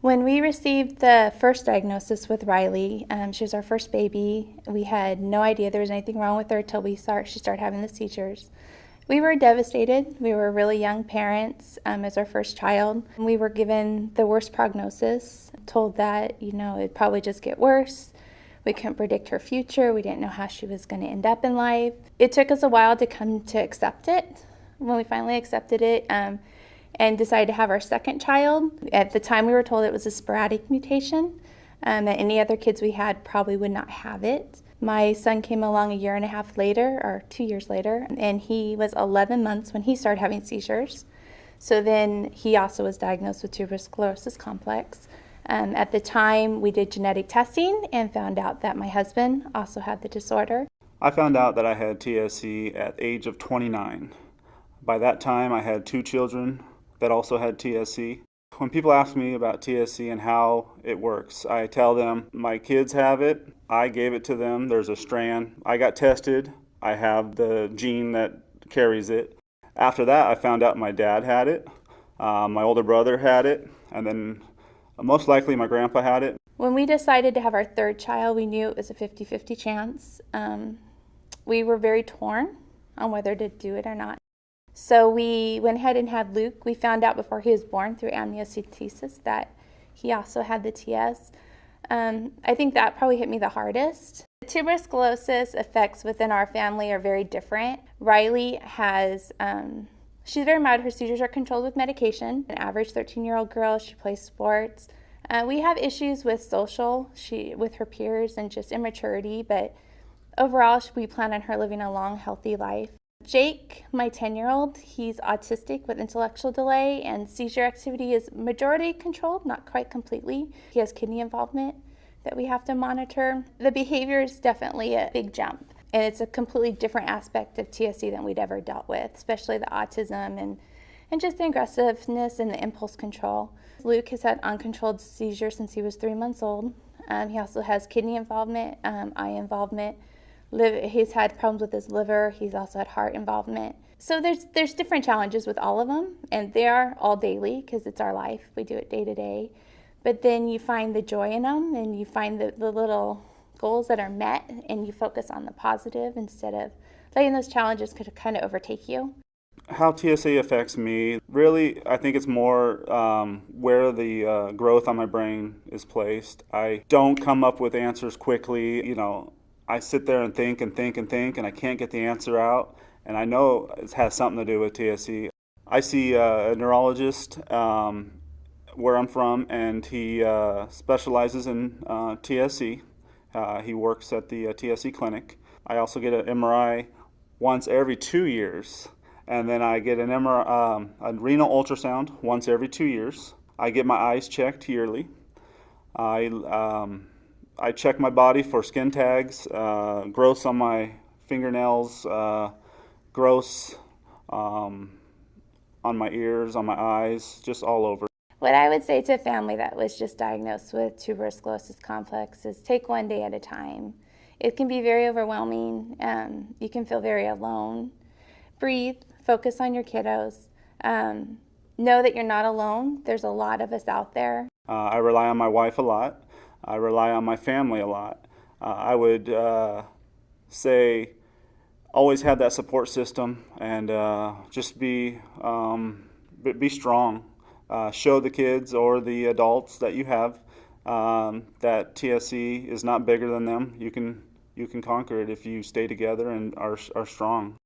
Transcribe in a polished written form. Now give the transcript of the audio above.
When we received the first diagnosis with Riley, she was our first baby. We had no idea there was anything wrong with her until she started having the seizures. We were devastated. We were really young parents as our first child. We were given the worst prognosis, told that, it'd probably just get worse. We couldn't predict her future. We didn't know how she was going to end up in life. It took us a while to come to accept it. When we finally accepted it, and decided to have our second child. At the time, we were told it was a sporadic mutation, that any other kids we had probably would not have it. My son came along a year and a half later, or 2 years later, and he was 11 months when he started having seizures. So then he also was diagnosed with tuberous sclerosis complex. At the time, we did genetic testing and found out that my husband also had the disorder. I found out that I had TSC at the age of 29. By that time, I had 2 children that also had TSC. When people ask me about TSC and how it works, I tell them my kids have it, I gave it to them, there's a strand, I got tested, I have the gene that carries it. After that, I found out my dad had it, my older brother had it, and then most likely my grandpa had it. When we decided to have our third child, we knew it was a 50-50 chance. We were very torn on whether to do it or not. So we went ahead and had Luke. We found out before he was born through amniocentesis that he also had the TS. I think that probably hit me the hardest. The tuberous sclerosis effects within our family are very different. Riley has, she's very mild. Her seizures are controlled with medication. An average 13-year-old girl, she plays sports. We have issues with with her peers and just immaturity, but overall we plan on her living a long, healthy life. Jake, my 10-year-old, he's autistic with intellectual delay, and seizure activity is majority controlled, not quite completely. He has kidney involvement that we have to monitor. The behavior is definitely a big jump, and it's a completely different aspect of TSC than we'd ever dealt with, especially the autism and just the aggressiveness and the impulse control. Luke has had uncontrolled seizures since he was 3 months old. He also has kidney involvement, eye involvement. He's had problems with his liver. He's also had heart involvement. So there's different challenges with all of them, and they are all daily because it's our life. We do it day to day. But then you find the joy in them, and you find the little goals that are met, and you focus on the positive instead of letting those challenges kind of overtake you. How TSA affects me, really, I think it's more where the growth on my brain is placed. I don't come up with answers quickly, I sit there and think, and I can't get the answer out. And I know it has something to do with TSC. I see a neurologist where I'm from, and he specializes in TSC. He works at the TSC clinic. I also get an MRI once every 2 years. And then I get an MRI, a renal ultrasound once every 2 years. I get my eyes checked yearly. I check my body for skin tags, growths on my fingernails, growths on my ears, on my eyes, just all over. What I would say to a family that was just diagnosed with tuberous sclerosis complex is take one day at a time. It can be very overwhelming. You can feel very alone. Breathe, focus on your kiddos. Know that you're not alone. There's a lot of us out there. I rely on my wife a lot. I rely on my family a lot. I would say always have that support system, and just be strong. Show the kids or the adults that you have that TSC is not bigger than them. You can conquer it if you stay together and are strong.